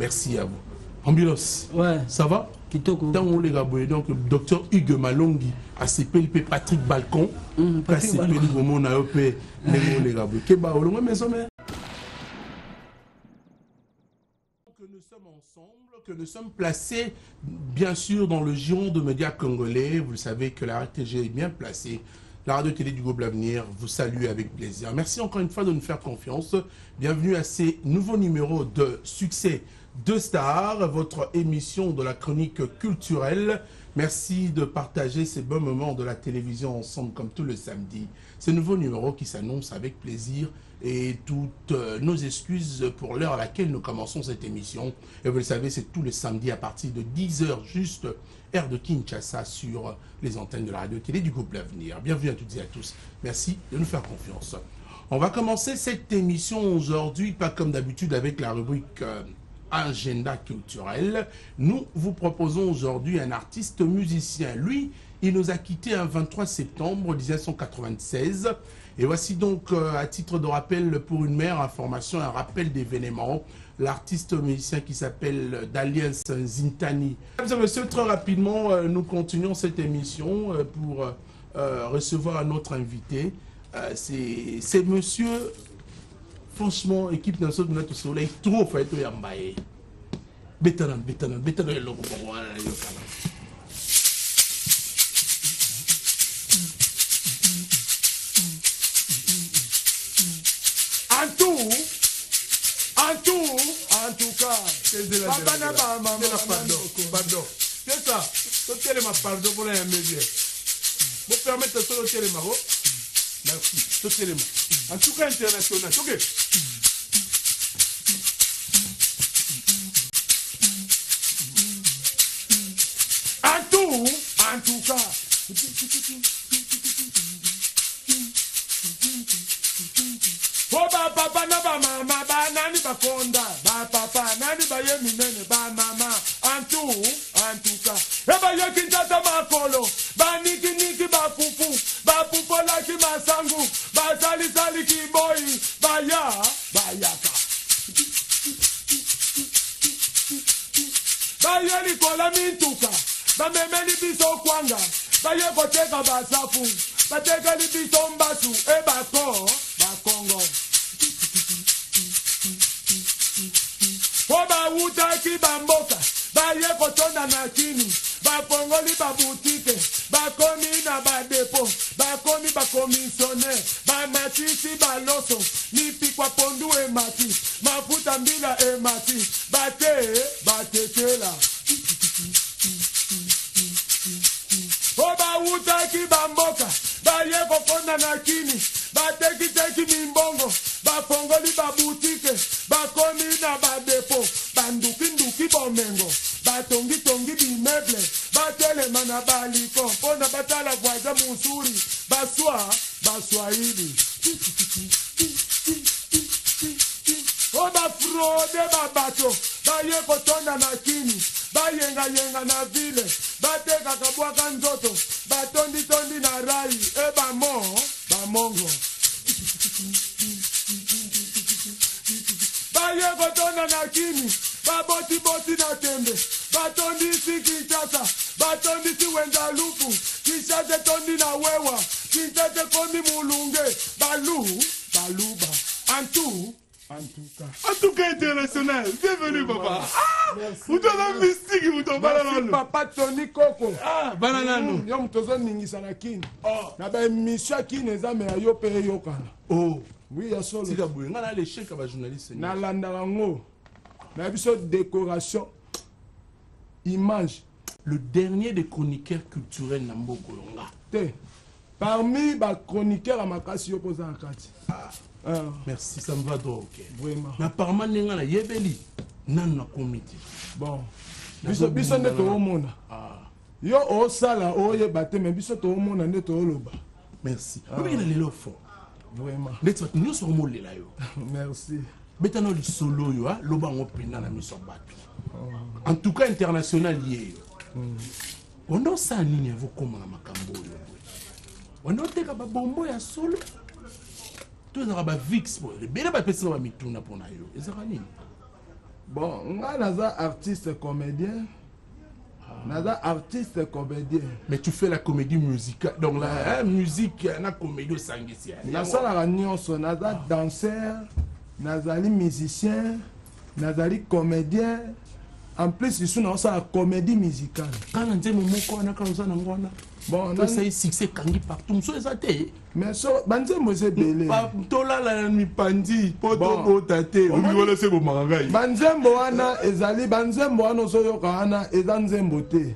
Merci à vous. Ambulos. Ouais. Ça va? Kitoko. Dans on les gaboué, donc docteur Hugues Malongi, a CPLP Patrick Balcon, a CPLP Gomon AOP, les gaboué. Keba, on mais ça, mais. Que nous sommes ensemble, que nous sommes placés, bien sûr, dans le giron de médias congolais. Vous le savez que la RTG est bien placée. La radio-télé du groupe L'Avenir vous salue avec plaisir. Merci encore une fois de nous faire confiance. Bienvenue à ces nouveaux numéros de Succès de Stars, votre émission de la chronique culturelle. Merci de partager ces bons moments de la télévision ensemble comme tout le samedi. Ces nouveaux numéros qui s'annoncent avec plaisir et toutes nos excuses pour l'heure à laquelle nous commençons cette émission. Et vous le savez, c'est tous les samedis à partir de 10h juste, heure de Kinshasa, sur les antennes de la radio-télé du groupe L'Avenir. Bienvenue à toutes et à tous. Merci de nous faire confiance. On va commencer cette émission aujourd'hui, pas comme d'habitude, avec la rubrique Agenda culturel. Nous vous proposons aujourd'hui un artiste musicien. Lui, il nous a quittés un 23 septembre 1996. Et voici donc, à titre de rappel pour une mère information, un rappel d'événements, l'artiste musicien qui s'appelle d'Alliance Zintani. Mesdames et messieurs, très rapidement, nous continuons cette émission pour recevoir un autre invité. C'est monsieur, franchement, équipe d'un saut de notre soleil, trop fait tout yambaye. Bétanan, le logo pour moi. En tout cas, pardon. C'est ça, pardon pour les médias. Vous permettez de se le maro. Merci, en tout cas international. Ok. En tout cas. Oh papa na ba mama ba nani ba konda ba papa nani ba ye minene ba mama en tout cas e ba ye kinshasa makolo ba niki ba fufu la ki masangu ba sali ki boy ba yaka ba ye ni kola mintuka ba memeli biso kwanga ba ye koteka ba safu ba teka li biso mbatu e ba Congo. Oba wuta ki bamboka, ba ye kotonda na kini, ba pongoli ba boutique, ba komi na ba depo, ba komi ba commissionnaire, ba matisi ba loso, ni pikwa pondu e mati, mafuta mbila e mati, ba tetela. Oba wuta ki bamboka, ba ye kotonda na kini, ba teki mimbongo, ba pongoli ba boutique, ba komi na ba depo, ba nduki bomengo, ba tongi bimeuble, ba telema na ba liko, pona batala voisin musuri, ba swahili. O ba fraude ba bato, ba ye kotonda na kini, ba yenga na ville, ba teka kabwaka nzoto, ba tondi na rai, e ba mongo. Ba ye kotonda na kini, ba boti na tembe, ba tondi si Kinshasa, ba tondi si Wendaluku, Kinshasa tondi na wewa, Kinshasa kondi mulunge, baluba, en tout cas international, bienvenue papa. Vous avez un mystique, vous t'en parlez. Papa Tony Coco. Banana nous. Yom tozo ningisa na kini. Na ba émission kini ezame ya yo pe yokana. Oui, ya solo. Si kaboué, ngana les chèques ba journaliste. Na landa ngo. Na biso décoration image. Le dernier des chroniqueurs culturels na Mboko Longa. Parmi les chroniqueurs à Makasi opposant à Kati. Merci, ça me va droit, ok. Vraiment. Mais apparemment, il y a yebeli. Non, non, comité. Bon. Biso ne to omona. Yo o sala o ye batte mais biso to omona ne to oloba. Merci. Mais il a les fort. Vraiment. Let's nous sommes molé là yo. Merci. Betano li solo yo, loba ngo pina na miso batu. En tout cas international yé. On a ça nini vous comme na makambo yo. On a teka ba bombo ya solo. Tout ça va vix pour les belles personnes va mituna pour na yo. Ezaka nini? Bon, nga naza artiste comédien. Naza artiste comédien. Mais tu fais la comédie musicale. Donc la musique, la comédie au sanguissier. Naza nyonso, naza danseur, nazali musicien, nazali comédien. En plus, je suis dans la comédie musicale. Quand on dit bon, on a succès partout. Mais so, banze mose belé. Tola la mi pandi, poto tate. Voilà c'est bon marangai. Banzembo wana ezali banzembo wana soyo kana ezanzembo te.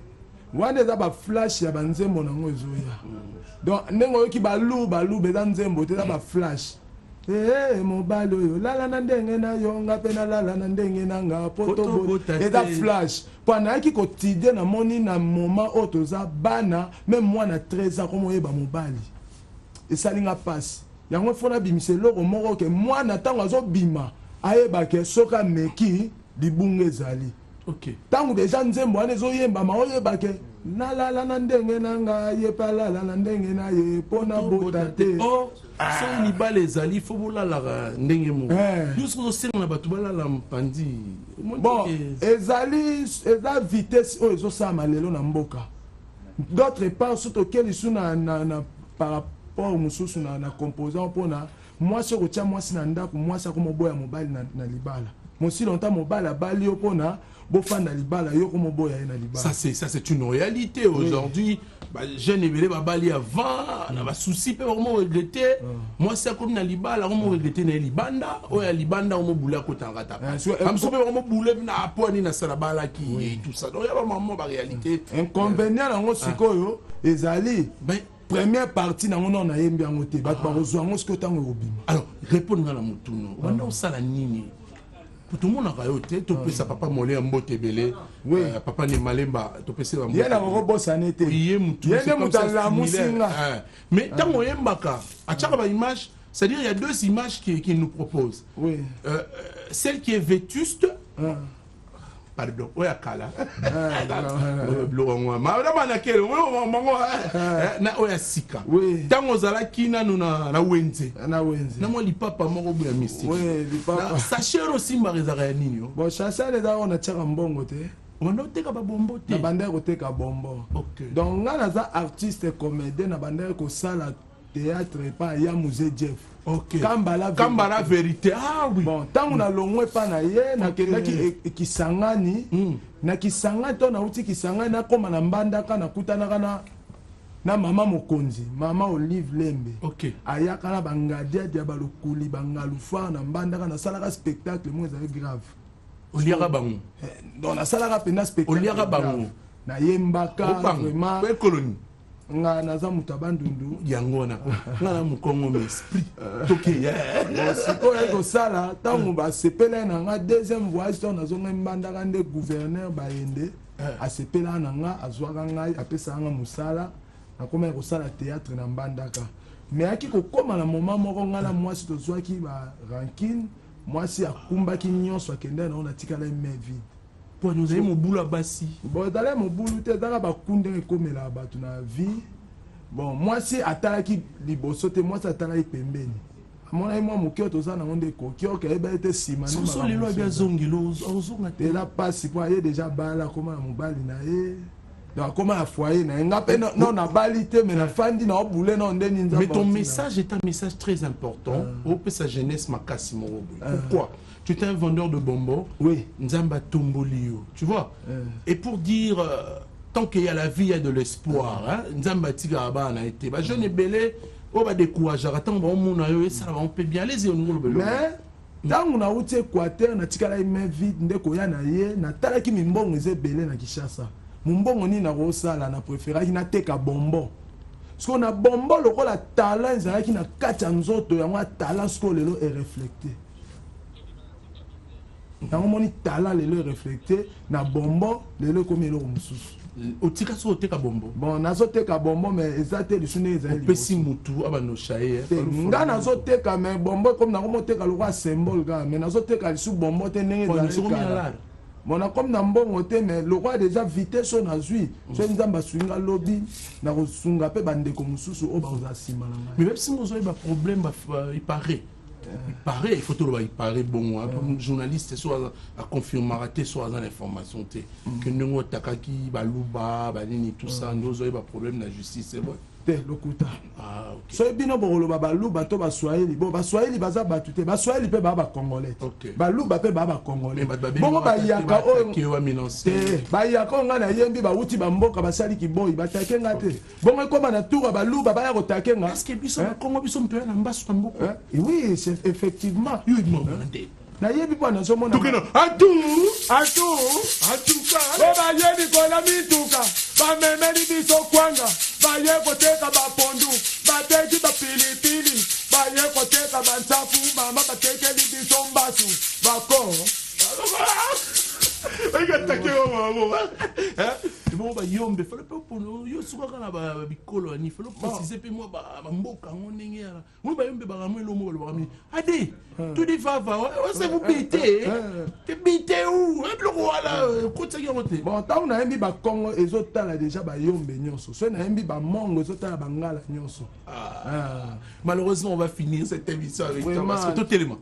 Wana eza ba flash ya banzembo nango ezoya. Donc nengo ki balu bezanzembo te ba flash. Eh mobile oyo lala na ndenge na yo ngape na lala na ndenge na nga poto eza flash. Pana ki quotidien na moni na moment otoza bana même moi na 13 ans comme oyeba mobile. Et ça linga passe. Yango fona bimise loko moko ke moi na tango azo bima ayeba ke soka meki libunga ezali. OK. Tango déjà nzembo ane zo yemba ma oyeba ke na lala na ndenge na nga yepa lala na ndenge na ye pona botate. Oh, so ni ba les ali faut bola la ndenge mo. Juste ko senga na batu bala la mpandi. Bon, ezali eza vitesse o ezo sama lelo na mboka. D'autre part surtout quel isu na par rapport mususu na composant pona moi ce que moi si na ndako moi ça comme boya mobile na libala. Moi si longtemps mobile bali opona bofanda libala yo comme boya na libala. Ça c'est une réalité aujourd'hui. Bah jeune ebele ba bali avant na ba souci pe vraiment regretter. Moi c'est comme na libala on regretter na libanda o ya libanda on bula ko tangata. Am so pe vraiment bula na aponi na salabala ki et tout ça. Donc il y a vraiment ba réalité. Inconvénient na ngo sikoyo ezali ben première partie na ngona na yembi yango te bat ba ozwa ngo siko tango obima. Alors répondre na mutuno wanda osala nini pour tout le monde a rayoté to pesa papa molé mbote belé papa ni malemba to pesa mbote yena robo sanete yé mutu la musinga mais tango yembaka achaka ba image c'est-à-dire il y a deux images qui nous proposent celle qui est vétuste pardon oya kala blongo ma na kelo na oya sika tango zala kina na wenze na mo lipapa moko bu ya mystique lipapa sachet aussi marizaka ya nini yo bon sachet les da on a tira mbongo te on a teka ba bombo te na banda ko teka bombo donc nga naza artiste comédien na banda ko sala théâtre pa ya musée Jeff. OK. Kambala vérité. Ah oui. Bon, tant on a longwe pa na ye na kendaki kisangani na kisangani to na uti kisangani na koma na mbanda kana kutana kana na mama mokonzi, mama Olive Lembe. OK. Ayaka na bangadia dia balukuli bangalufa na mbanda kana salaka spectacle mo ezali grave. Oliaka bango. Donc na salaka pena spectacle. Oliaka bango. Na yembaka vraiment. Pe colonie. Nga naza mutabandundu yango na na mukongo me esprit toke siko eko sala tango ba sepela na nga deuxième voyage to nazonga mbanda kande gouverneur baende a sepela na nga azwaka ngai apesa nga musala na koma ko sala théâtre na mbandaka mais aki ko koma na moment moko ngala mwasi to zwaki ba rankine mwasi akumbaki nyonso akende na ona tikala mevi pour nous aimer mon boulot basi bon d'aller mon boulot te dans ba kunde comme la batu na vie bon moi si ataki liboso te moi ça atala pembeni amona moi mo kio to za na ngonde ko kio ke eba ete sima ni so lelo bia zongilo ozonga te la passe pour aller déjà bala comme mon bali na e donc comme à foyer na nga pe non na balité mais na fandi na obule na ndeni nzamba mais ton message est un message très important au pe sa jeunesse makasi mo pourquoi tu es un vendeur de bonbons, Nzamba Tombolio, tu vois. Et pour dire, tant qu'il y a la vie, il y a de l'espoir. Nzamba Tigaba a été. Je n'ai belé, on va décourager. Attends, on peut bien aller. Mais, tant qu'on a eu Équateur, on a tiré la vie, on a eu na talaki mimbongo eze belé na Kishasa. Mumbongo ni na rosala na préféré na teka bonbon. Parce qu'on a bonbon le rôle à talent, ils qui na kacha nzoto, yango talent ce que lelo est reflété. Dans mon talent les reflété na bonbon les comme les mususu otika so oteka bonbon bon nazo teka bonbon mais exacté le sune ezali pesi mutu abano chaye nga nazo teka mais bonbon comme na komo teka le symbole ga mais nazo teka le sous bonbon te ndenge ezali bon na comme na mbongo te mais le roi déjà vitesse on a zui so nzamba swinga lobby na kosunga pe bande ko mususu o ba za sima na mais même si vous avez un problème il paraît il faut tout le il paraît bon comme journaliste soit à confirmer soit dans l'information que nous takaki baluba banini tout ça nous avons pas problème la justice c'est bon lokuta so bino boloba baluba to baswahili bo baswahili baza batute baswahili pe baba congolais baluba pe baba congolais bongo bayaka oyo bayaka nga na yembi bauti bamboka basali kiboyi batake nga te bongo ekoma na tour baluba baya kotake nga est-ce que biso Congo biso mpe na mbasu mboko oui c'est effectivement na yebi po na somo na atu ba yebi ko la mituka ba memeli biso kwanga ba ye koteka ba pondu ba teki ba pilipili ba ye koteka ba nsafu mama ba tekeli biso mbasu ba ko bon ba yombe fallait pas pour nous yo suka kana ba bikolo ni fallait préciser pe moi ba mboka ngonenge ya moi ba yombe ba ramwe lo mo ba mi ade tout des fava c'est vous bité te bité où un bloc wala côté qui roté bon tant na yembi ba Congo ezotala déjà ba yombe nyonso so na yembi ba mongo ezotala ba ngala nyonso malheureusement on va finir cette émission avec toi parce que tout élément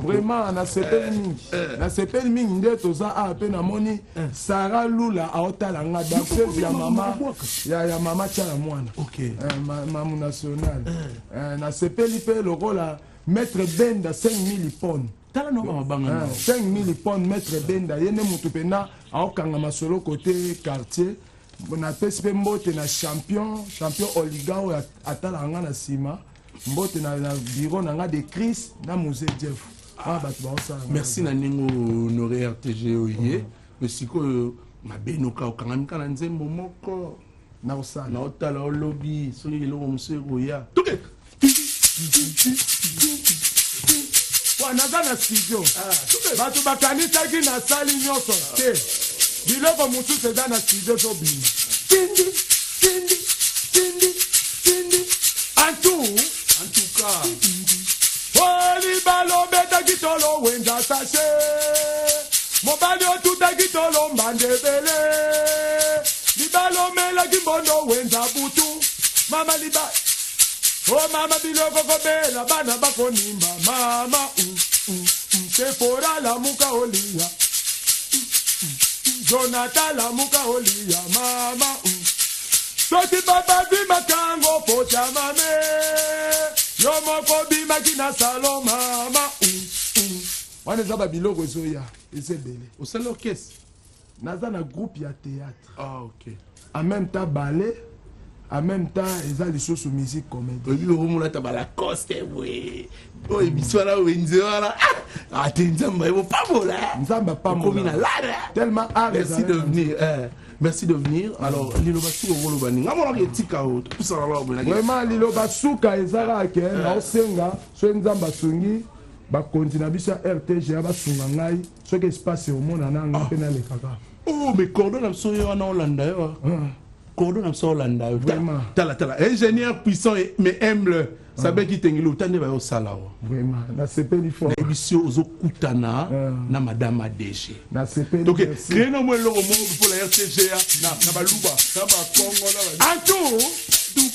vraiment na sepeli mingi nde toza a pe na moni Sarah Lula aotala nga danseuse ya mama tiala mwana mamu national na sepeli pe lokola maître Benda 5000 ipone 5000 ipone maître Benda yene mutu pena aokanga masolo côté quartier na pesi pe mbote na champion Oliga oyo atala nga na sima mbote na bureau nanga de Chris na musée Jeff merci na ningo honoré RTG oye merci ko mabenoka okangamika na nzembo moko na osala na otala olobi soki eloko moseko ya toke naza na studio bato bakanisaki na sali nyonso te biloko mosusu eza na studio tobima en tout cas olibalo betaki tolo wenza sashe mobali otutaki tolo mbandebele libalo melaki mbondo wenza butu mama mama biloko kobela bana bakonimba mama Sephora lamuka olia Jonathan lamuka olia mama Soti baba bima kango pocha mame Yomoko bima kina salo mama Wane zaba biloko zoya ezebele au sein de l'orchestre naza na groupe ya théâtre ok en même temps ballet en même temps eza lisusu musique comédie oyebi okomona ta balacoste we oyo biso wana wenze wana ate nzamba ebopabola nzamba pamokomi na lada tellement merci de venir alors liloba suka okoloba ninga amonaka etika o topusana vraiment liloba suka ezalaka naosenga so nzamba asungi bakonzi na biso ya RTG basunga ngai soki espace omona nanga mpe nalekaka mais cordon na biso yo wana olanda yo cordon na biso olanda yo tala ingénieur puissant mais humble sabe kitengeli otande bayo osala o vraiment nasepeli fort na biso ozokutana na madame ADG nasepeli donc créer na mo eloko moko pour la RTG na baluba na bakongo na en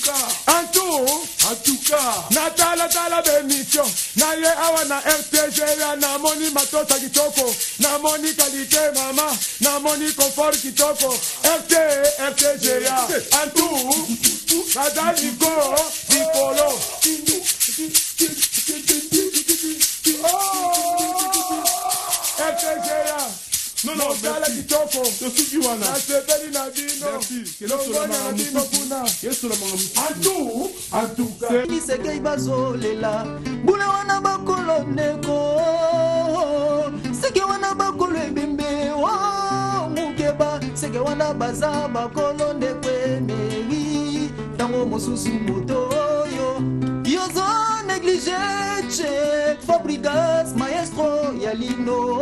tout cas natala bémission na ye awa na RTG ya na moni matosa kitoko na moni qualité mama na moni confort kitoko RTG ya en tout kadaliko dikolo RTG ya non, merci. Je suis Kiwana. Merci. En tout cas. Niseke bazolela. Bula wana bakolo neko. Seke wana bakolo ebembe. Mukeba. Seke wana baza bakolo ndekwenegi. Tango mosusu motoyo. Yozo négligé. Fabrigas maestro Yalino.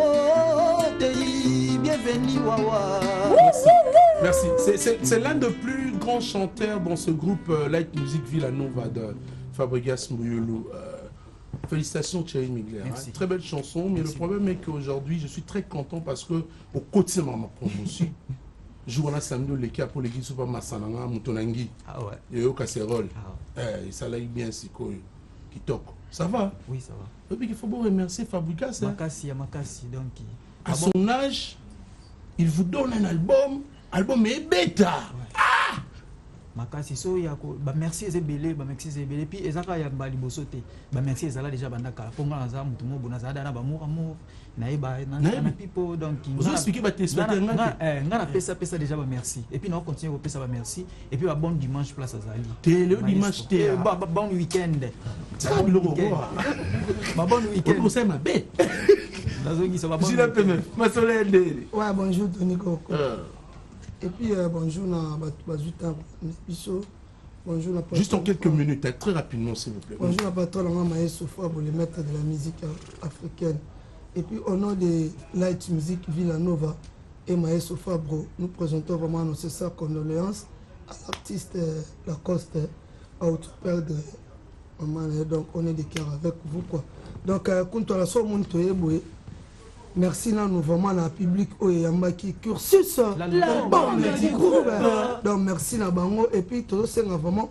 Bienvenue Wawa. Merci. C'est l'un des plus grands chanteurs dans ce groupe Light Music Villanova de Fabregas Mouyolou. Félicitations Thierry Mugler. Hein. Très belle chanson, mais le problème est qu'aujourd'hui je suis très content parce que au quotidien ma promotion, je joue à samedi l'équipe pour l'équipe Super Massananga Moutonangi. Ah ouais. Et au casserole. Et ça l'a bien si quoi. Kitoko. Ça va? Oui, ça va. Et puis il faut bien remercier Fabrikas. Makassi, Makassi, donc. À son âge, il vous donne un album. Album est bêta. Ah! Makassi, so yako. Bah merci Ezebele, bah merci Ezebele. Puis ezaka ya bali bosote. Bah merci ezala déjà bandaka. Ponga naza mutumo bonaza dana ba amour. Naïba na pipo donc. Vous expliquez ba téléspectateurs ngana pesa déjà bah merci. Et puis on continue au pesa bah merci. Et puis bah bon dimanche place Azali. Télé dimanche télé. Bon week-end. Ça le roi. Bah bon week-end. On conseille ma bête. Je l'appelle ma soleil. Ouais, bonjour Tony Koko. Et puis bonjour na Bazuta Biso. Bonjour na juste en quelques minutes, très rapidement s'il vous plaît. Bonjour à patron la Maïs Sofa pour les maîtres de la musique africaine. Et puis au nom de Light Music Villanova et Maïs Sofa Bro, nous présentons vraiment nos sincères condoléances à l'artiste Lacoste, à votre père de maman. Donc on est de cœur avec vous quoi. Donc quand on a son monde toyeboé. Merci là nous vraiment la public oyambaki cursus donc merci na bango et puis tout ça vraiment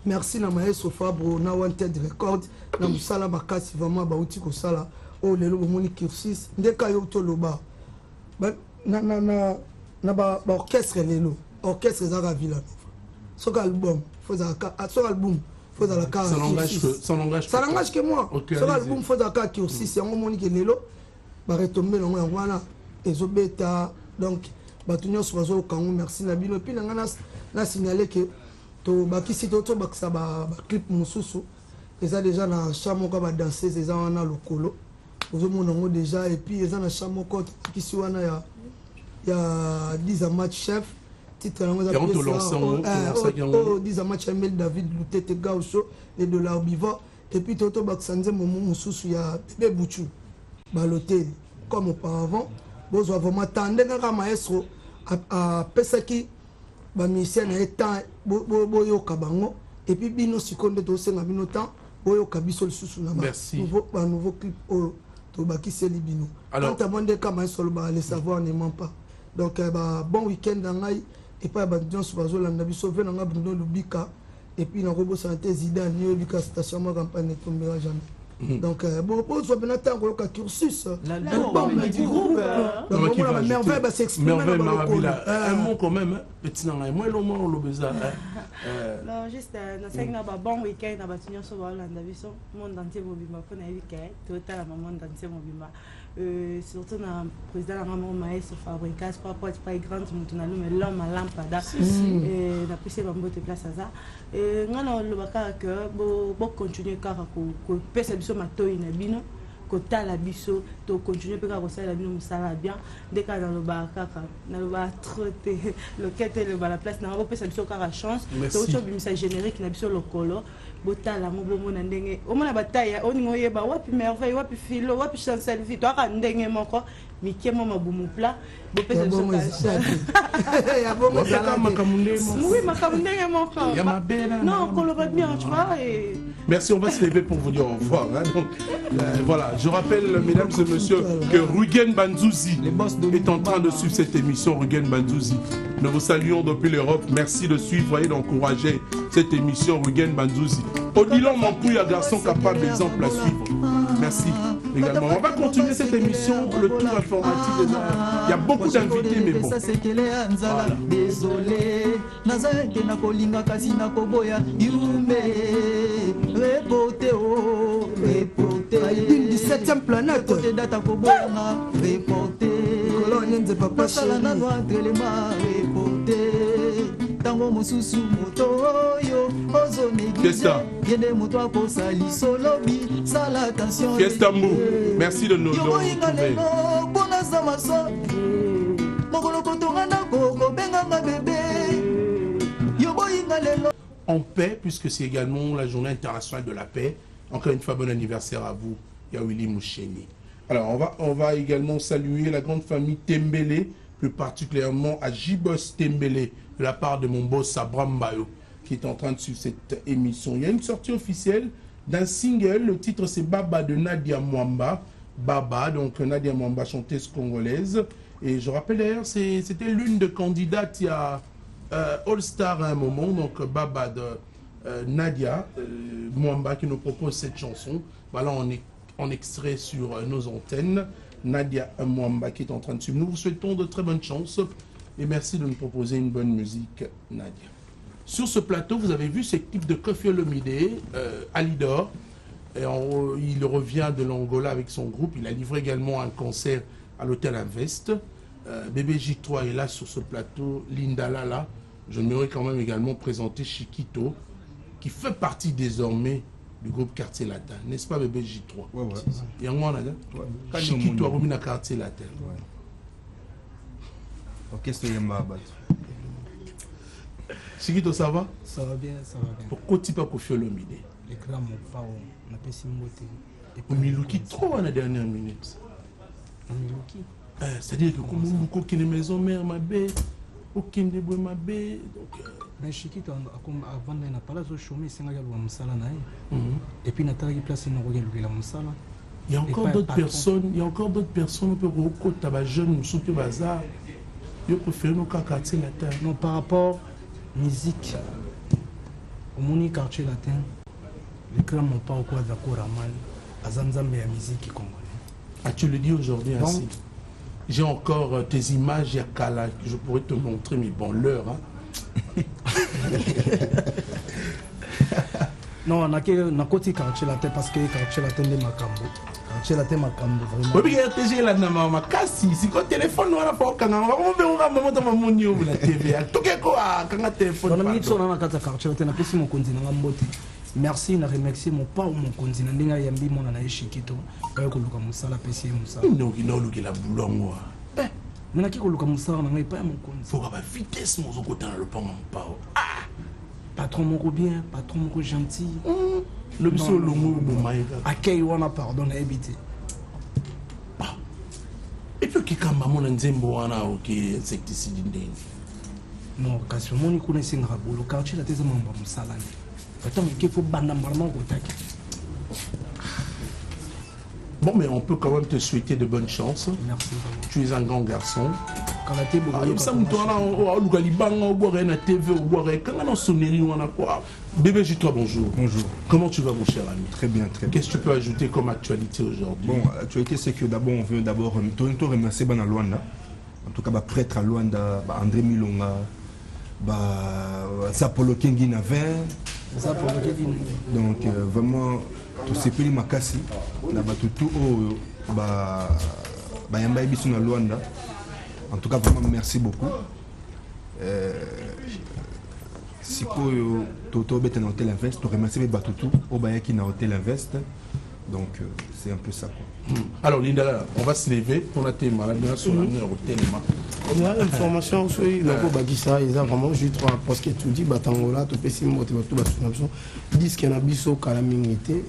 merci na Maïs Sofa Bro na Wanted Record na musala makasi vraiment ba uti ko sala o lelo bomoni cursus ndeka yo to loba na ba orchestre lelo orchestre za Villanova so album faut za so album faut za la ka ça n'engage que moi so album faut za ka cursus yango moni ke lelo ba retomber longo yango wana ezobeta donc bato nyonso bazokango merci na bino puis na signaler que to bakisi to bakisa ba clip mosusu eza déjà na champ moko ba danseuse eza wana lokolo ozomona ngo déjà et puis eza na champ moko kisi wana ya 10 match chef titre yango eza pesa 10 match Emile David Lutete Gaucho et de l'Herbivore et puis to bakisa nzembo mosusu ya Bébé Bouchou baloté comme auparavant bozwa vraiment tande kaka maestro a pesaki ba musicien na état boyoka bango et puis bino sikonde to senga bino temps boyoka biso lisusu na ba nouveau clip to bakiseli bino alors tabonde kama maestro ba le savoir ne ment pas donc bon week-end ngai et pas ba gens bazolanda biso ve na ngabundo lubika et puis na robo santé Zidane yo bika station ma campagne tombera jamais. Donc, bon, soit bien attendre le cursus. L'album du groupe. Donc, on a merveille, s'exprimer. Un mot quand même, petit nan, moi le mot le besoin. Non, juste un bon week-end à Batignon sur Hollande, Davison, monde entier mobile, pour un week-end, total à maman entier mobile. Surtout na président la maman Maïs Sofa Bro pas grande mutunalo mais l'homme à lampada et na poussé bambo te place à ça et ngana lo baka que bo continuer kaka ko pesa biso matoi na bino ko tala biso to continuer pe ka ko sala bino musala bien dès ka dans le baka na lo ba trotter le quête le ba la place na bo pesa biso kaka chance to cho bimisa générique na biso lokolo botala mobomo na ndenge omona bataille oningo yeba wapi merveille wapi filo wapi chancel vie to aka ndenge moko mikemo mabumu pla bopesa biso ya bomo ça makamundé oui makamundé moko ya mabela non colorer bien tu vois et merci on va se lever pour vous dire au revoir hein, donc voilà je rappelle mesdames et messieurs que Rugen Banzuzi est en train de suivre cette émission. Rugen Banzuzi, nous vous saluons depuis l'Europe, merci de suivre et d'encourager cette émission. Rugen Banzuzi, Odilon Mampouille, un garçon capable d'exemple à suivre, merci également. On va continuer cette émission, le tour informatique déjà. Il y a beaucoup d'invités mais bon voilà. Désolé nazaki na kolinga kasi na koboya yume reporté oh reporté une 17e planète data koboya na reporté colonne papa sala na noatelema reporté tango mosusu moto oyo ozonegisa yende moto akosali solobi sala attention Fiesta Mbou, merci de nous retrouver. Bona samaso mokolo kotonga na koko benganga bébé yoboyinga lelo En paix, puisque c'est également la journée internationale de la paix. Encore une fois, bon anniversaire à vous, Yawili Moucheni. Alors, on va également saluer la grande famille Tembele, plus particulièrement à Jibos Tembele, de la part de mon boss Abraham Bayo, qui est en train de suivre cette émission. Il y a une sortie officielle d'un single, le titre c'est Baba de Nadia Mwamba. Baba, donc Nadia Mwamba, chanteuse congolaise. Et je rappelle d'ailleurs, c'était l'une des candidates il y a All Star à un moment, donc Baba Nadia Mwamba qui nous propose cette chanson. Voilà, on est en extrait sur nos antennes. Nadia Mwamba qui est en train de suivre. Nous vous souhaitons de très bonnes chances et merci de nous proposer une bonne musique, Nadia. Sur ce plateau, vous avez vu cette équipe de Koffi Olomide, Alidor. Et il revient de l'Angola avec son groupe. Il a livré également un concert à l'hôtel Invest. Bébé J3 est là sur ce plateau. Linda Lala. Je m'aurais quand même également présenté Chiquito, qui fait partie désormais du groupe Quartier Latin. N'est-ce pas, Bébé J3? Ouais, ouais. Il y a un moment là. Chiquito a remis dans Quartier Latin. Orchestre Yamba. Chiquito, ça va? Ça va bien, ça va bien. Pourquoi tu pas Koffi Olomide? Les grands m'ont pas, on a fait Simboté. On Milouki trop à la dernière minute. On Milouki. C'est-à-dire que comme on a aucune maison mère, ma baie, aucune débrouille ma baie. Mais Chiquito, avant de n'a pas là, je chômais, c'est un gars qui a Moussala. Et puis, Nathalie place une rogue qui a Moussala. Il y a encore d'autres personnes, il y a encore d'autres personnes qui ont été jeunes, qui ont bazar. Ils préfèrent nos quartiers latins. Non, par rapport musique, au moni quartier latin, les clans n'ont pas au quoi d'accord à mal. À Zanzambe, la musique congolaise. Ah, tu le dis aujourd'hui ainsi. J'ai encore tes images, Yakala, que je pourrais te montrer, mais bon, l'heure. Hein. Non, on a côté quartier latin parce que quartier latin de Macambo. Quartier latin Macambo, vraiment. Oui, mais il y a ma casse. Si le téléphone, on a pas quand on va maman dans mon niveau la TV. Tout est quoi quand on a téléphone. On a mis ça dans la quartier latin, on a pris mon continent en beauté. Merci, on a remercié mon père ou mon continent. On a yambi mon anaï Chiquito. On a eu Moussala, PC Moussala. Non, il a la boulon. On a qui Koluka Moussala, on n'a pas mon continent. Il faut avoir la vitesse, mon côté dans le pont, mon père. Patron mon bien, patron mon gentil. Le monsieur Longo, mon maïga. Accueil, on a pardon, on a évité. Et puis, qui quand maman Nzembo, on a ok, insecticide. Non, parce que mon connaît c'est un rabou. Le quartier là, t'es un membre de Moussala. Attends, mais qu'il faut bandambarement au tac. Bon, mais on peut quand même te souhaiter de bonnes chances. Merci. Tu es un grand garçon. Quand la TV, Bébé J3, bonjour. Bonjour. Comment tu vas, mon cher ami? Très bien, très bien. Qu'est-ce que tu peux ajouter comme actualité aujourd'hui? Bon, l'actualité, c'est que d'abord, on veut d'abord remercier Bana Luanda. En tout cas, prêtre à Luanda, André Milonga, Zapolo Kengi Navin. Donc, vraiment, tout ce pays Makasi, tout Yamba Ebisu na Luanda. En tout cas, vraiment, merci beaucoup. Si Toto est dans Hôtel Invest, je remercie Batutu, Obaya qui est dans Hôtel Invest. Donc, c'est un peu ça. Quoi. Alors, Linda, on va se lever. On a tes malades sur la nuit au téléma. Il y a l'information sur le Bakissa, ils ont vraiment juste trois parce que tu dis Batangola, tu peux s'y monter, tu vas tout disent qu'il y a un biseau calamité.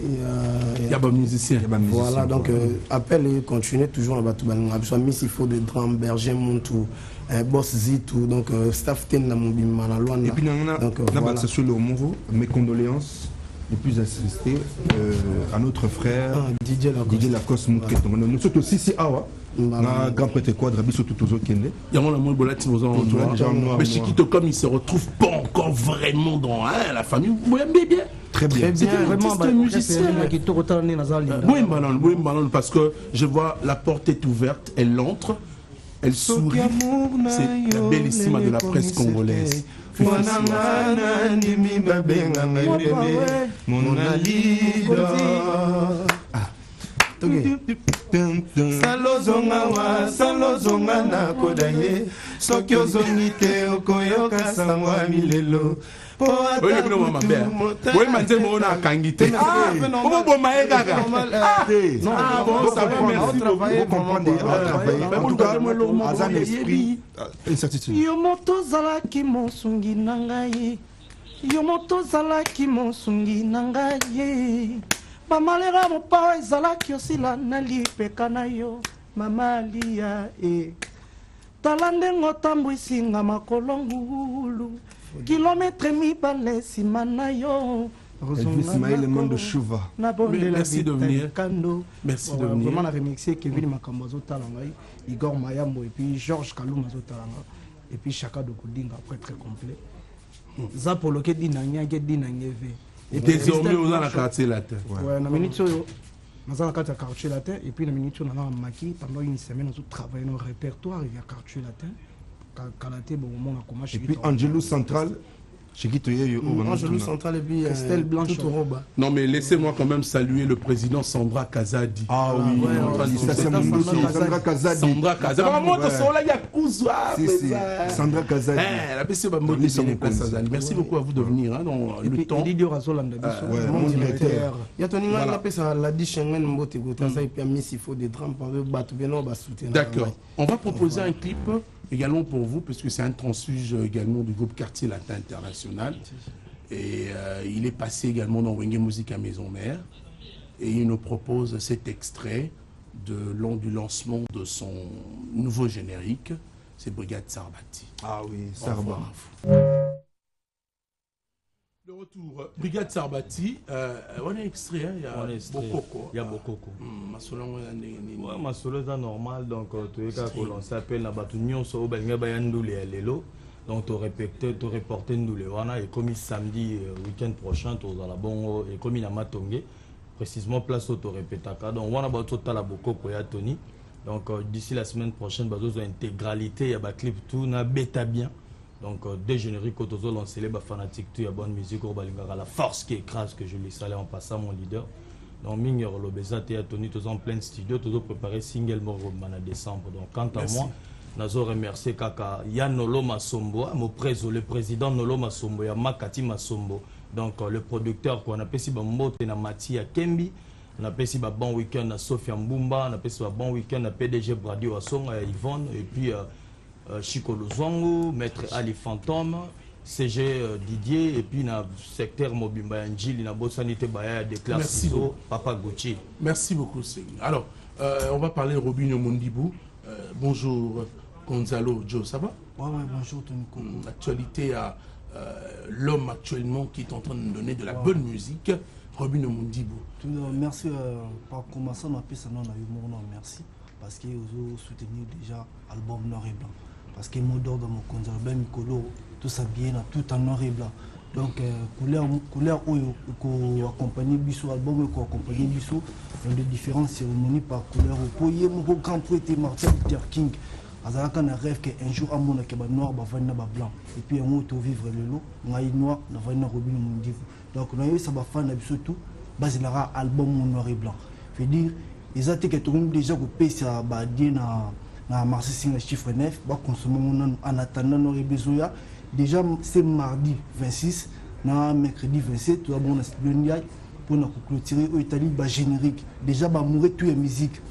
Il y a des musiciens. Voilà, donc appel et continuer toujours là-bas. Il faut des drums, berger, montou, boss zitou, donc staff ten na mobima la loi. Et puis, on a sur le Moro, mes condoléances. Et puis assister à notre frère Didier Lacoste Mouketo. Nous sommes aussi ici à grand prêtre quadre, surtout tous autres Kende. Il y a un monde bolati aux noir. Mais Chiquito, comme il se retrouve pas encore vraiment dans la famille, vous aimez bien. Très bien. Vraiment, c'est un musicien. Oui, parce que je vois la porte est ouverte, elle entre, elle sourit. C'est la bellissima de la presse congolaise. Salozonga na kodaye soki ozongi te okoyoka sangwa milelo. Oui, manze mona akangite. Comment bon maé gaga? Ah bon, ça va, merci beaucoup. Yomoto zalaki monsungi nangai. Yomoto zalaki monsungi nangai. Bamalera mopa ezalaki osila na lipeka na yo mama lia talande ngotambwisi nga makolo ngulu kilometre mibale nsima na yo. Merci de venir. Merci de venir. Vraiment, on a remercié Kevin Makambozo Talanga, Igor Mayambo et puis Georges Kaloum Talanga et puis Chaka de Koudinga, après très complet. za polo ke dinanga ke dinanga ve désormais on a la quartier latin ouais na minute oyo naza na kati ya quartier latin et puis na minute oyo naza na maki pendant une semaine nazo travailler no répertoire ya quartier latin kalaté bon moment na comment et puis Angelo Central chez qui tu es Angelo Central et puis Estelle Blanche non mais laissez-moi quand même saluer le président Sandra Kazadi ah oui ça c'est mon Sandra Kazadi Sandra Kazadi vraiment to sola ya kuzwa Sandra Kazadi la PC ba moti merci beaucoup à vous de venir dans le temps Didier Razolanda mon directeur ya toni nga la pesa la di Schengen mbote gota ça et puis Miss il faut des drums pour battre bien on va soutenir d'accord on va proposer un clip également pour vous, puisque c'est un transfuge également du groupe Quartier Latin International. Et il est passé également dans Wenge Musique à Maison Mère. Et il nous propose cet extrait du lancement de son nouveau générique. C'est Brigade Sarbati. Ah oui, Sarba. De retour, Brigade Sarbati, on a extrait, il y a Bokoko. Il y a Bokoko. Ma solo est normal, donc tu es on s'appelle la Batunion sur Benga Bayandoule et Lelo. Donc tu reporté Ndoule. Et comme samedi, week-end prochain, tu as la bonne et comme il a matongé, précisément place au répétaka. Donc on a battu la Bokoko et Tony. Donc d'ici la semaine prochaine, il y a intégralité, il y a un clip tout, na bêta bien. Donc, des génériques que tu as lancé, les fanatiques, tu as bonne musique, la force qui écrase, que je lui salue en passant mon leader. Donc, Minger, l'Obeza, tu as tenu en plein studio, tu as préparé single Morobman en décembre. Donc, quant à moi, je remercie Kaka Yann Nolo Masombo, le président Nolo Masombo, Makati Masombo. Donc, le producteur qu'on appelle si Bambote na Matia Kembi, on appelle si bon week-end à Sofia Mbumba, on appelle si bon week-end à PDG Bradio Assong, à Yvonne, et puis Chico Luzongo, Maître Ali Fantôme, CG Didier, et puis na secteur Mobimba Njili, na Bossanité Baya, Déclare Siso, Papa Gauthier. Merci beaucoup. Alors, on va parler de Robinho Mondibou. Bonjour Gonzalo Joe, ça va? Ouais, bonjour Tony. L'actualité à l'homme actuellement qui est en train de nous donner de la bonne musique, Robinho Mondibou. Merci par commencer ma piste, non, merci parce que vous soutenez déjà l'album Noir et Blanc. Parce que moi d'ordre mon concert ben Mikolo tout ça bien tout en noir et blanc. Donc couleur où accompagner biso album où accompagner biso dans de différentes cérémonies par couleur pour y mon grand poète Martin Luther King. Azalaka na rêve que un jour amona ke ba noir ba vanna ba blanc et puis on auto vivre le lot ngai noir na vanna Robinho Mondibou. Donc na yo ça ba fan na biso tout base la album Noir et Blanc. Veut dire ils ont été déjà coupé ça ba die na marché signe chiffre 9 ba consommer en attendant nos besoins déjà c'est mardi 26 na mercredi 27 tout bon na studio pour na clôturer au Italie ba générique déjà ba mourir tout la musique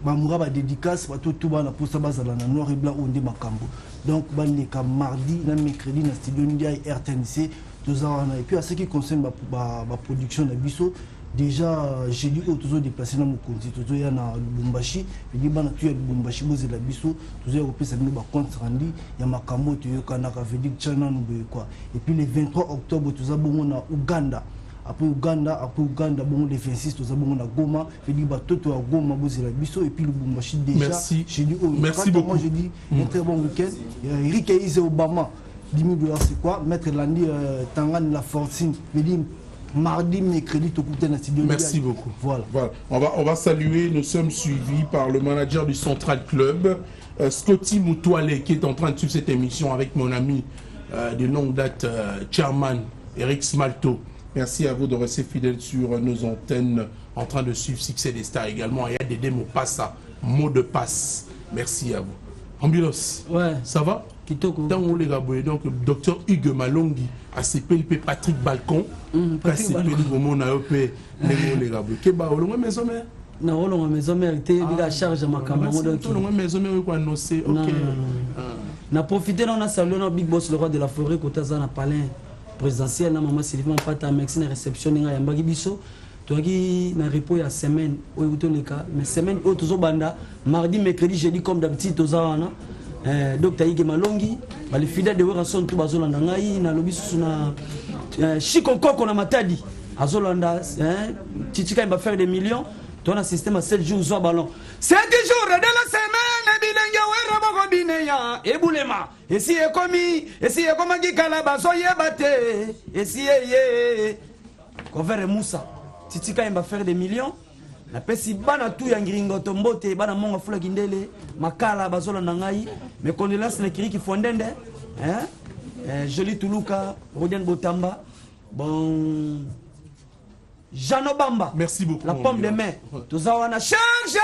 ba mourir ba dédicace ba tout ba na pour ça ba na Noir et Blanc on makambo donc ba les mardi na mercredi na studio RTNC tout ça et puis à ce qui concerne ba production na biso déjà j'ai dit toujours déplacé dans mon compte toujours il y a na Lubumbashi je dis bana tu es Lubumbashi boze la biso toujours au pesa no ba compte rendu ya makambo tu yo kana ka veut dire chana no quoi et puis le 23 octobre tout ça bon na Uganda après Uganda bon le 26 tout ça bon na Goma je dis ba toto à Goma boze la biso et puis Lubumbashi déjà j'ai dit merci beaucoup moi je dis un très bon week-end Eric Ise Obama $10,000 c'est quoi mettre lundi Tangan la fortune je dis mardi, mercredi, tout le temps. Merci beaucoup. Voilà. On va saluer, nous sommes suivis par le manager du Central Club, Scotty Moutouale, qui est en train de suivre cette émission avec mon ami de longue date, chairman Eric Smalto. Merci à vous de rester fidèles sur nos antennes, en train de suivre Succès des Stars également. Il y a des démos Passa, mot de passe. Merci à vous. Ambulos, ouais. Ça va? Dans les gars, donc docteur Hugues Malongi, ACP Patrick Balcon, ACP Ligomo Naope, les gars, Keba, on a maison mère. Non, on a maison mère, il a charge à ma caméra. On a maison mère, on a annoncé, ok. On a profité, on a salué notre big boss, le roi de la forêt, côté Zana Palin, présidentiel, na maman Sylvain Pata, merci, na réception, na Yambagi Bisso. Toi qui na repos il y a semaine, où est le cas, mais semaine, où toujours banda, mardi, mercredi, jeudi, comme d'habitude, aux Zana. Docteur Hugues Malongi, les fidèles de Werason, tout Bazolanda Ngai, na lobby na Chico Koko na Matadi, Azolanda, Chichika va faire des millions, ton un système à 7 jours au ballon. 7 jours de la semaine, Bilenga Wera Bineya, ebulema ebulema esi ekomaki kala bazoyeba te esi eye kovere musa titika yemba faire des millions napesi bana tu ya ngiringoto mbote bana monga fula kindele makala bazolanda ngai mes condoléances na kiriki fondende Joli Toulouka Rodian Botamba bon Jean Obamba merci beaucoup la pomme de main tozawana charge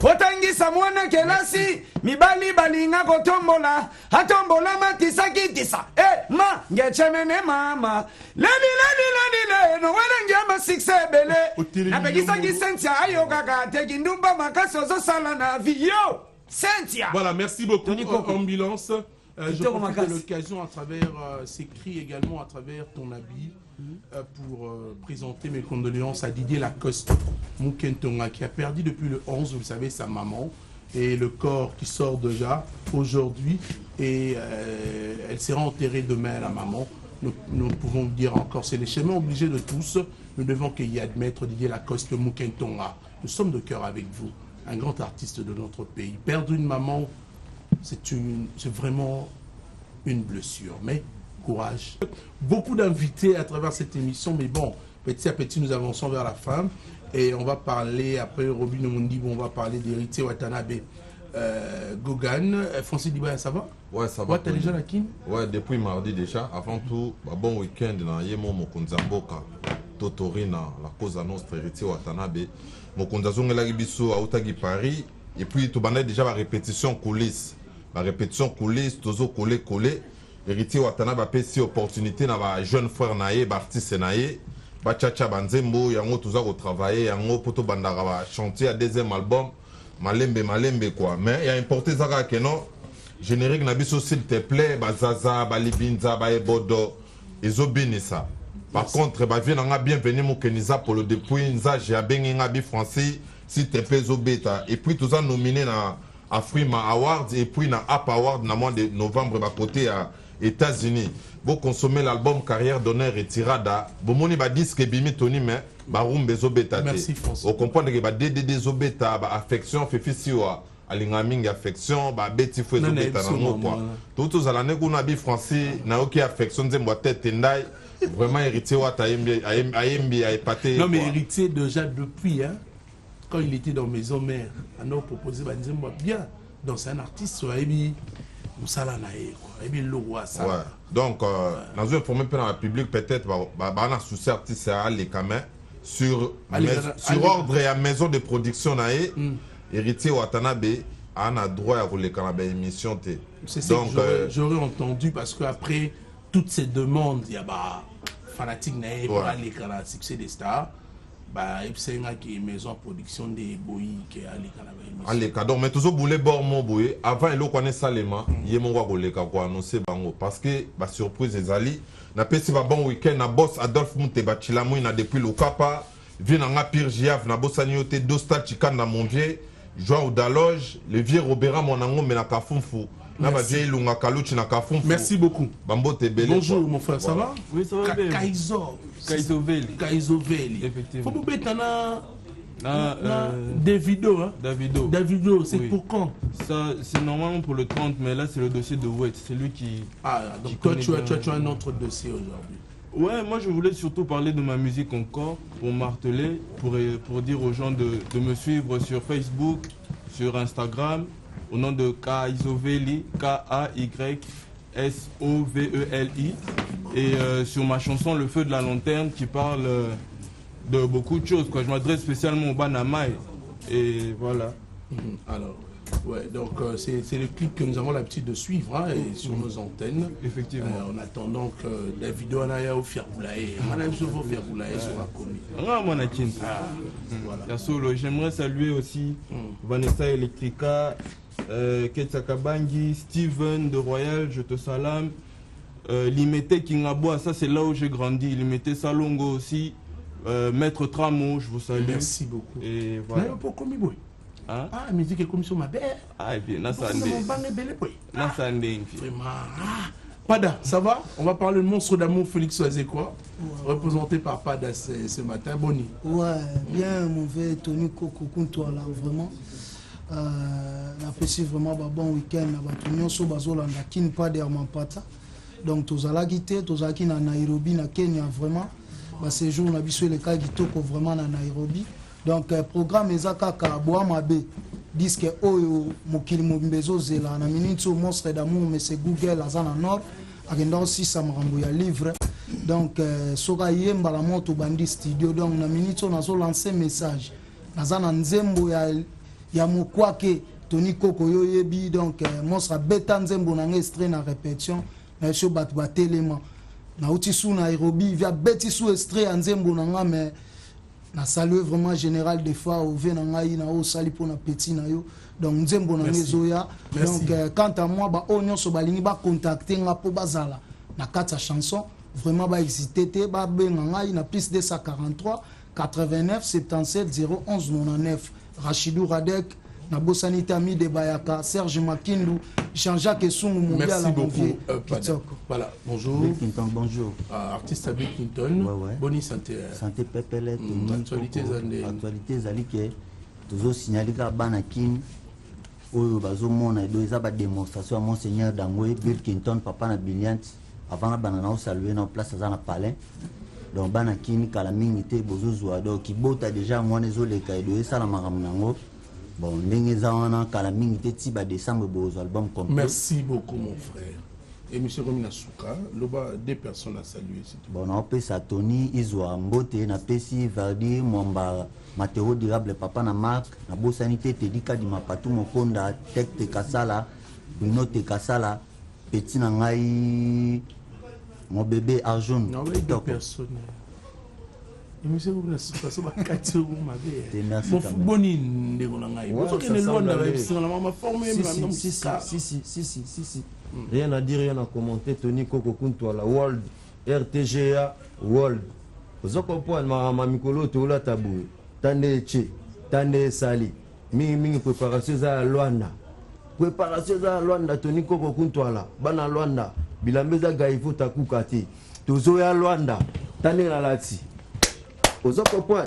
otangisa mwana kelasi mibali balinga kotombola atombola matisakitisa ma ngechemene mama leli no wala succès bele napekisaki Cynthia ayokaka teki ndumba makasi ozosala na vie Cynthia. Voilà, merci beaucoup Ambulance. Je profite de l'occasion à travers ces cris également, à travers ton habit, pour présenter mes condoléances à Didier Lacoste Mukentonga qui a perdu depuis le 11, vous savez, sa maman, et le corps qui sort déjà aujourd'hui, et elle sera enterrée demain, la maman. Nous pouvons dire encore, c'est les chemins obligés de tous, nous devons y admettre Didier Lacoste Mukentonga. Nous sommes de cœur avec vous, un grand artiste de notre pays. Perdre une maman, c'est vraiment une blessure, mais courage. Beaucoup d'invités à travers cette émission, mais bon, petit à petit, nous avançons vers la fin. Et on va parler, après Robin Omondi, on va parler d'Héritier Watanabe Gogan. Francis Dibaya, ça va? Ouais, ça va. T'as déjà la kin? Ouais, depuis mardi déjà. Avant tout, bon week-end, dans Yemo Mokonzamboka, Totorina, la cause à notre Héritier Watanabe. Mokonzazongela Gibiso, Aotagi Paris. Et puis, tu as déjà la répétition coulisses. La répétition coulisses, tozo collé. Héritier Watanabe a payé opportunité dans la jeune frère naïe, artiste naïe. Bachacha Banzembo, yango tuza ko travailler, yango poto bandara va chanter à deuxième album. Malembe quoi. Mais il y a importé Zara que non. Générique nabiso s'il te plaît, Bazaza, Balibinza, Baebodo, Ezobini ça. Par contre, vient bienvenue Mokeniza pour le depuis Nza, j'ai abengi ngabi français, s'il te plaît Zobeta. Et puis tout ça nominé na Afrima Awards et puis na App Award na mois de novembre à côté à États-Unis. Vous consommez l'album Carrière d'honneur et Tirada. Vous moni ba disque bimi Tony mais barum bezobeta. Merci François. Vous comprenez que ba DDD zobeta ba affection fefisiwa alingaming affection ba beti fou zobeta na mo quoi. Tout à l'année qu'on a bi français na ok affection zembo tête ndai vraiment héritier wa ayembi a épaté. Non mais héritier déjà depuis hein quand il était dans Maison Mère, on a proposé ba nzembo bien donc c'est un artiste sur Ebi Moussala nae quoi Ebi Lowa ça. Ouais. Donc dans un format dans la public peut-être ba na souci artiste à les caméras sur ordre et à maison de production nae héritier Watanabe a droit à rouler quand la émission t. C'est ça que j'aurais entendu parce que après toutes ces demandes il y a bah fanatique nae pour aller quand la succès des stars. Bah c'est une maison de production des boy qui a les canaux. Allez cadeau mais toujours boulé bord mon boy avant il connaît Salema il mon gars rouler quoi annoncer bango parce que bah surprise les ali na pesi ba bon week-end na boss Adolphe Moutebachila na depuis le Kapa vient en pire Giaf na bossanioté Dostal Chikan na mon vieux Joao Daloge le vieux Robera mon ango mais na Kafunfu. Merci beaucoup. Bonjour mon frère, ça va? Oui, ça va bien. Kaizoveli. Effectivement. Faut Davido, hein? Davido, c'est pour quand? Ça, c'est normalement pour le 30, mais là c'est le dossier de Wet, c'est lui qui... Ah, donc toi tu as un autre dossier aujourd'hui. Ouais, moi je voulais surtout parler de ma musique encore, pour marteler, pour dire aux gens de me suivre sur Facebook, sur Instagram, au nom de Kaizoveli, Kaysoveli, et sur ma chanson Le Feu de la Lanterne qui parle de beaucoup de choses. Je m'adresse spécialement au Banamaï, et voilà. Alors, ouais, donc c'est le clip que nous avons l'habitude de suivre hein, et sur nos antennes. Effectivement. En attendant que Davido Anaya au Fierboulaye, Madame Sovo Fierboulaye sera commis. Voilà. J'aimerais saluer aussi Vanessa Electrica, Ketsakabangi, Steven de Royal, je te salame, Limete Kingaboa, ça c'est là où j'ai grandi, Limete Salongo aussi, Maître Tramo, je vous salue. Merci beaucoup. Et voilà. Hein? Ah, la musique est comme sur ma belle. Ah, et bien, Nassandé. Vraiment. Pada, ça va? On va parler de monstre d'amour Félix Oazekwa, représenté par Pada ce matin. Boni. Ouais, bien, mon vieux Tony Koko, toi là, vraiment. La napesi vraiment bon week-end na bato nyonso bazolanda kini pas dermampata donc tozalaki te tozalaki na Nairobi na Kenya vraiment séjour na biso eleka kitoko vraiment na Nairobi donc programme eza kaka boa mabe disque oyo mokili mobimba ezozela na minute au monstre d'amour mais c'est Google aza na nord akenda osisa makambo ya livre donc soka yemba la moto bandi studio donc na minute nazo lancer message naza na nzembo ya mokwake Tony Koko yo yebi donc monstre beta nzembo na extrait na répétition na sho bat batelema na uti sous Nairobi via beti sous extrait ya nzembo na nga mais na saluer vraiment général des fois au venangai na o sali pour na petit na yo donc nzembo na ngezoya donc quant à moi ba onyo so balingi ba contacter nga po bazala na kata chanson vraiment ba hésiter te ba benga ngai na plus 243 89 77 011 99 Rachidou Radek na bosani tami de Bayaka Serge Makindu Jean-Jacques Sungu mondial merci beaucoup voilà bonjour Clinton bonjour artiste Abel Clinton bonne santé santé pepele actualité zali ke toujours signaler ka bana kin oyo bazomona do eza ba démonstration à monseigneur Dangwe Bill Clinton papa na Billiant avant na bana na saluer na place za na palais donc bana kin kala mingi te bozozwa do ki bota déjà mwana ezoleka do esala makambo nango. Bon, album complet. Merci beaucoup mon frère. Et M. Romina Souka, deux personnes à saluer. Bon, on peut s'attendre, Isoa Mbote, na Pessi, Vardi, Mwamba, Mathéo Durable, Papa na Marc, na Bosanité, Tedika di Mapatu, Mokonda, Tek te Kasala, Bruno te Kasala, Petit Nangai, mon bébé Arjun. Non, mais deux personnes. Monsieur Romina Souka, c'est ma carte ma vie. Mon football n'est rien à dire, rien à commenter. Tony Koko Kuntwala, World, RTGA, World. Vous comprenez, ma Mikolo, Toula Tabou, Tande Che, Tande Sali, Mingi préparation à Luanda. Préparation à Luanda, Tony Koko Kuntwala, Bana Luanda, Bilambeza Gaïfo Takukati, Tozoya Luanda, Tande Nalati. Aux autres points,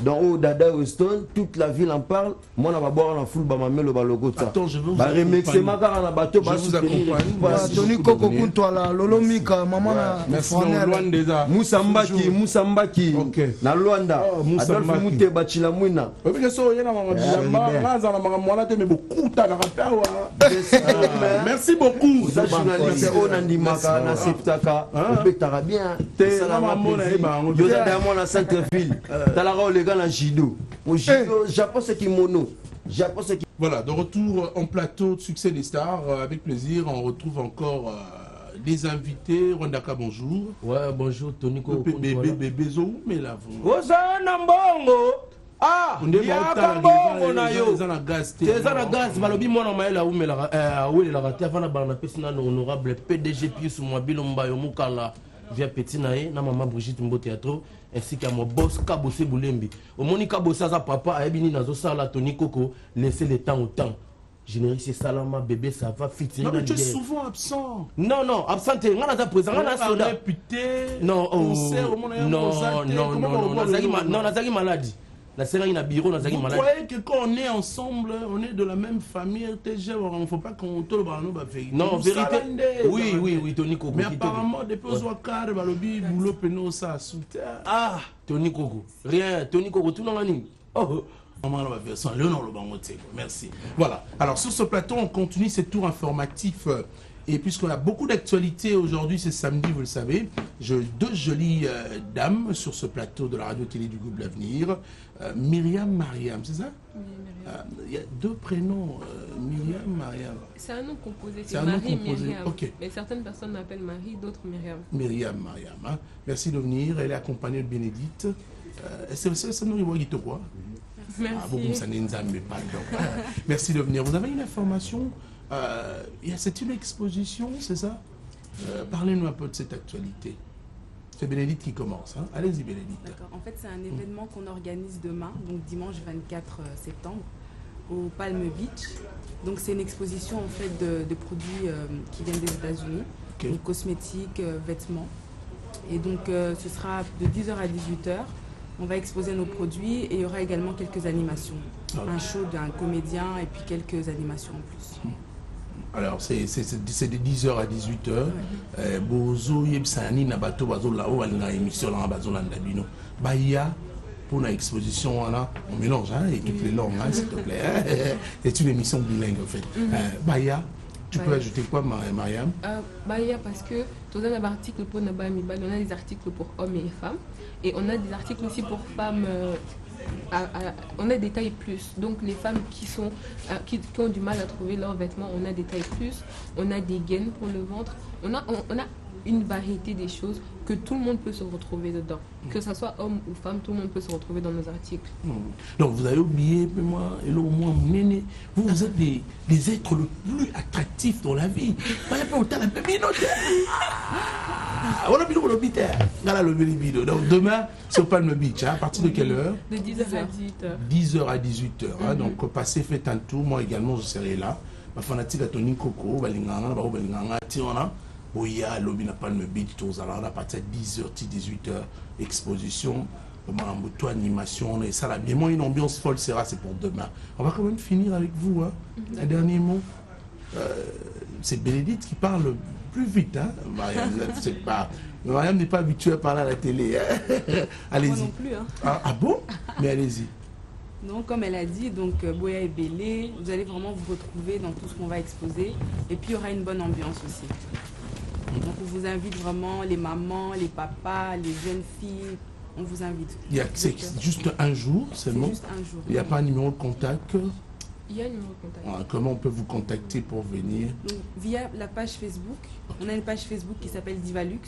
dans haut Dada Weston, toute la ville en parle. Moi, on va boire en foule, ma mère, le balogo. Attends, je veux vous accompagner. Je vous accompagne. Tony Koko Kuntwala, Lolo Mika, maman. Merci, Luanda. Moussambaki, Moussambaki. Na Luanda. Adolphe Mouté, Bachila Mouina. Merci beaucoup. Vous êtes journaliste, on a dit Maka, na Septaka. On peut t'arrêter bien. Moi, la centre-ville. T'as la rôle, les gars, dans Jido. Au Jido, Japon, c'est kimono. Voilà, de retour en plateau de Succès des Stars. Avec plaisir, on retrouve encore des invités. Rwandaka, bonjour. Ouais, bonjour, Tony Koko. Bébé, mais là, vous. Ah, yaka na yo teza na gaz balobi mwana maela la raté avant na bana pesina honorable PDG Pius Mwabilo Mbayo Mukala via Petit nae na maman Brigitte Mbo Théâtre ainsi qu'à mon boss Kabose Boulembi au moni Kabose za papa ayebini nazo sala Tony Koko laisser le temps au temps. Générique c'est Salama bébé ça va fitiri. Non mais tu es souvent absent. Non absenté ngana za présent ngana soda réputé. Non nazaki maladie. La série na bureau na zaki malade. Vous croyez que quand on est ensemble, on est de la même famille RTG, il ne faut pas qu'on tourne par nous. Non, vérité. Oui, Tony Koko. Mais apparemment, depuis qu'on soit carré, balobi boulot penaud ça soutien. Ah, Tony Koko. Rien, Tony Koko tout dans la ligne. Oh. Merci. Voilà. Alors sur ce plateau, on continue ce tour informatif. Et puisqu'on a beaucoup d'actualités aujourd'hui, c'est samedi, vous le savez, deux jolies dames sur ce plateau de la radio-télé du groupe L'Avenir. Myriam, Mariam, c'est ça? Il y a deux prénoms, Myriam, Mariam. C'est un nom composé, c'est Marie, Myriam. Okay. Mais certaines personnes m'appellent Marie, d'autres Myriam. Myriam, Mariam. Hein. Merci de venir. Elle est accompagnée de Bénédicte. Ça nous voit quoi? Merci. Merci de venir. Vous avez une information? C'est une exposition, c'est ça? Parlez-nous un peu de cette actualité. C'est Bénédicte qui commence. Hein? Allez-y, Bénédicte. D'accord. En fait, c'est un événement qu'on organise demain, donc dimanche 24 septembre, au Palm Beach. Donc, c'est une exposition en fait de produits qui viennent des États-Unis, okay. Donc cosmétiques, vêtements. Et donc, ce sera de 10h à 18h. On va exposer nos produits et il y aura également quelques animations. Un show d'un comédien et puis quelques animations en plus. Alors, c'est de 10h à 18h. Bozo yebsani na bato bazo la o na émission la bazo na dabino. Baya pour une exposition là, on mélange hein, et toutes les langues hein, s'il te plaît. C'est une émission bilingue en fait. Baya, tu peux ajouter quoi Mariam? Baya parce que tu as des articles pour Nabami, on a des articles pour hommes et femmes et on a des articles aussi pour femmes. On a des tailles plus, donc les femmes qui ont du mal à trouver leurs vêtements, on a des tailles plus, on a des gaines pour le ventre, on a une variété des choses que tout le monde peut se retrouver dedans, que ce soit homme ou femme, tout le monde peut se retrouver dans nos articles. Donc vous avez oublié, moi, et là au moins, vous êtes les êtres le plus attractifs dans la vie. Donc demain, c'est au Palm Beach, hein, à partir de quelle heure? De 10h à 18h. 10h à 18h. Hein, donc passez, faites un tour, moi également je serai là. Ma fanatique à Tony Coco, Balinganga, Tiona. Boya, Lobby n'a pas le beat, à partir de 10h, 18h, exposition, animation, et ça, là, bien moins une ambiance folle sera, c'est pour demain. On va quand même finir avec vous, hein. Un dernier mot. C'est Bénédicte qui parle plus vite, hein. Mariam n'est pas habituée à parler à la télé. Hein. Allez-y. Moi non plus, hein. Ah bon? Mais allez-y. Non, comme elle a dit, donc Boya et Bélé, vous allez vraiment vous retrouver dans tout ce qu'on va exposer. Et puis il y aura une bonne ambiance aussi. Donc on vous invite vraiment, les mamans, les papas, les jeunes filles, on vous invite. C'est juste un jour seulement? Juste un jour. Il n'y a pas un numéro de contact? Il y a un numéro de contact. Comment on peut vous contacter pour venir? Donc, via la page Facebook. On a une page Facebook qui s'appelle Divalux,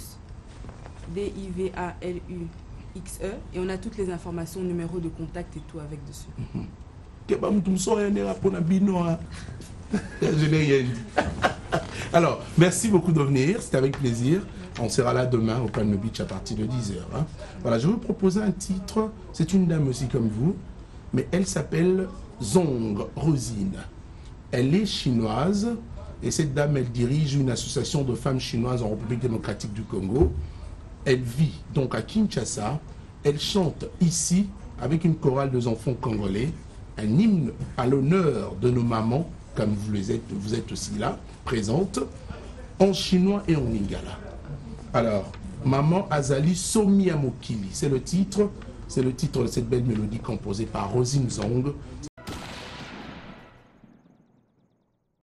DIVALUXE, et on a toutes les informations, numéro de contact et tout avec dessus. Je n'ai rien dit. Alors, merci beaucoup de venir, c'était avec plaisir. On sera là demain au Palm Beach à partir de 10h. Hein. Voilà, je vais vous proposer un titre. C'est une dame aussi comme vous, mais elle s'appelle Zong Rosine. Elle est chinoise et cette dame, elle dirige une association de femmes chinoises en République démocratique du Congo. Elle vit donc à Kinshasa. Elle chante ici avec une chorale de enfants congolais un hymne à l'honneur de nos mamans, comme vous êtes aussi là, présente, en chinois et en lingala. Alors, Maman Azali Somi Amokili, c'est le titre de cette belle mélodie composée par Rosine Zong.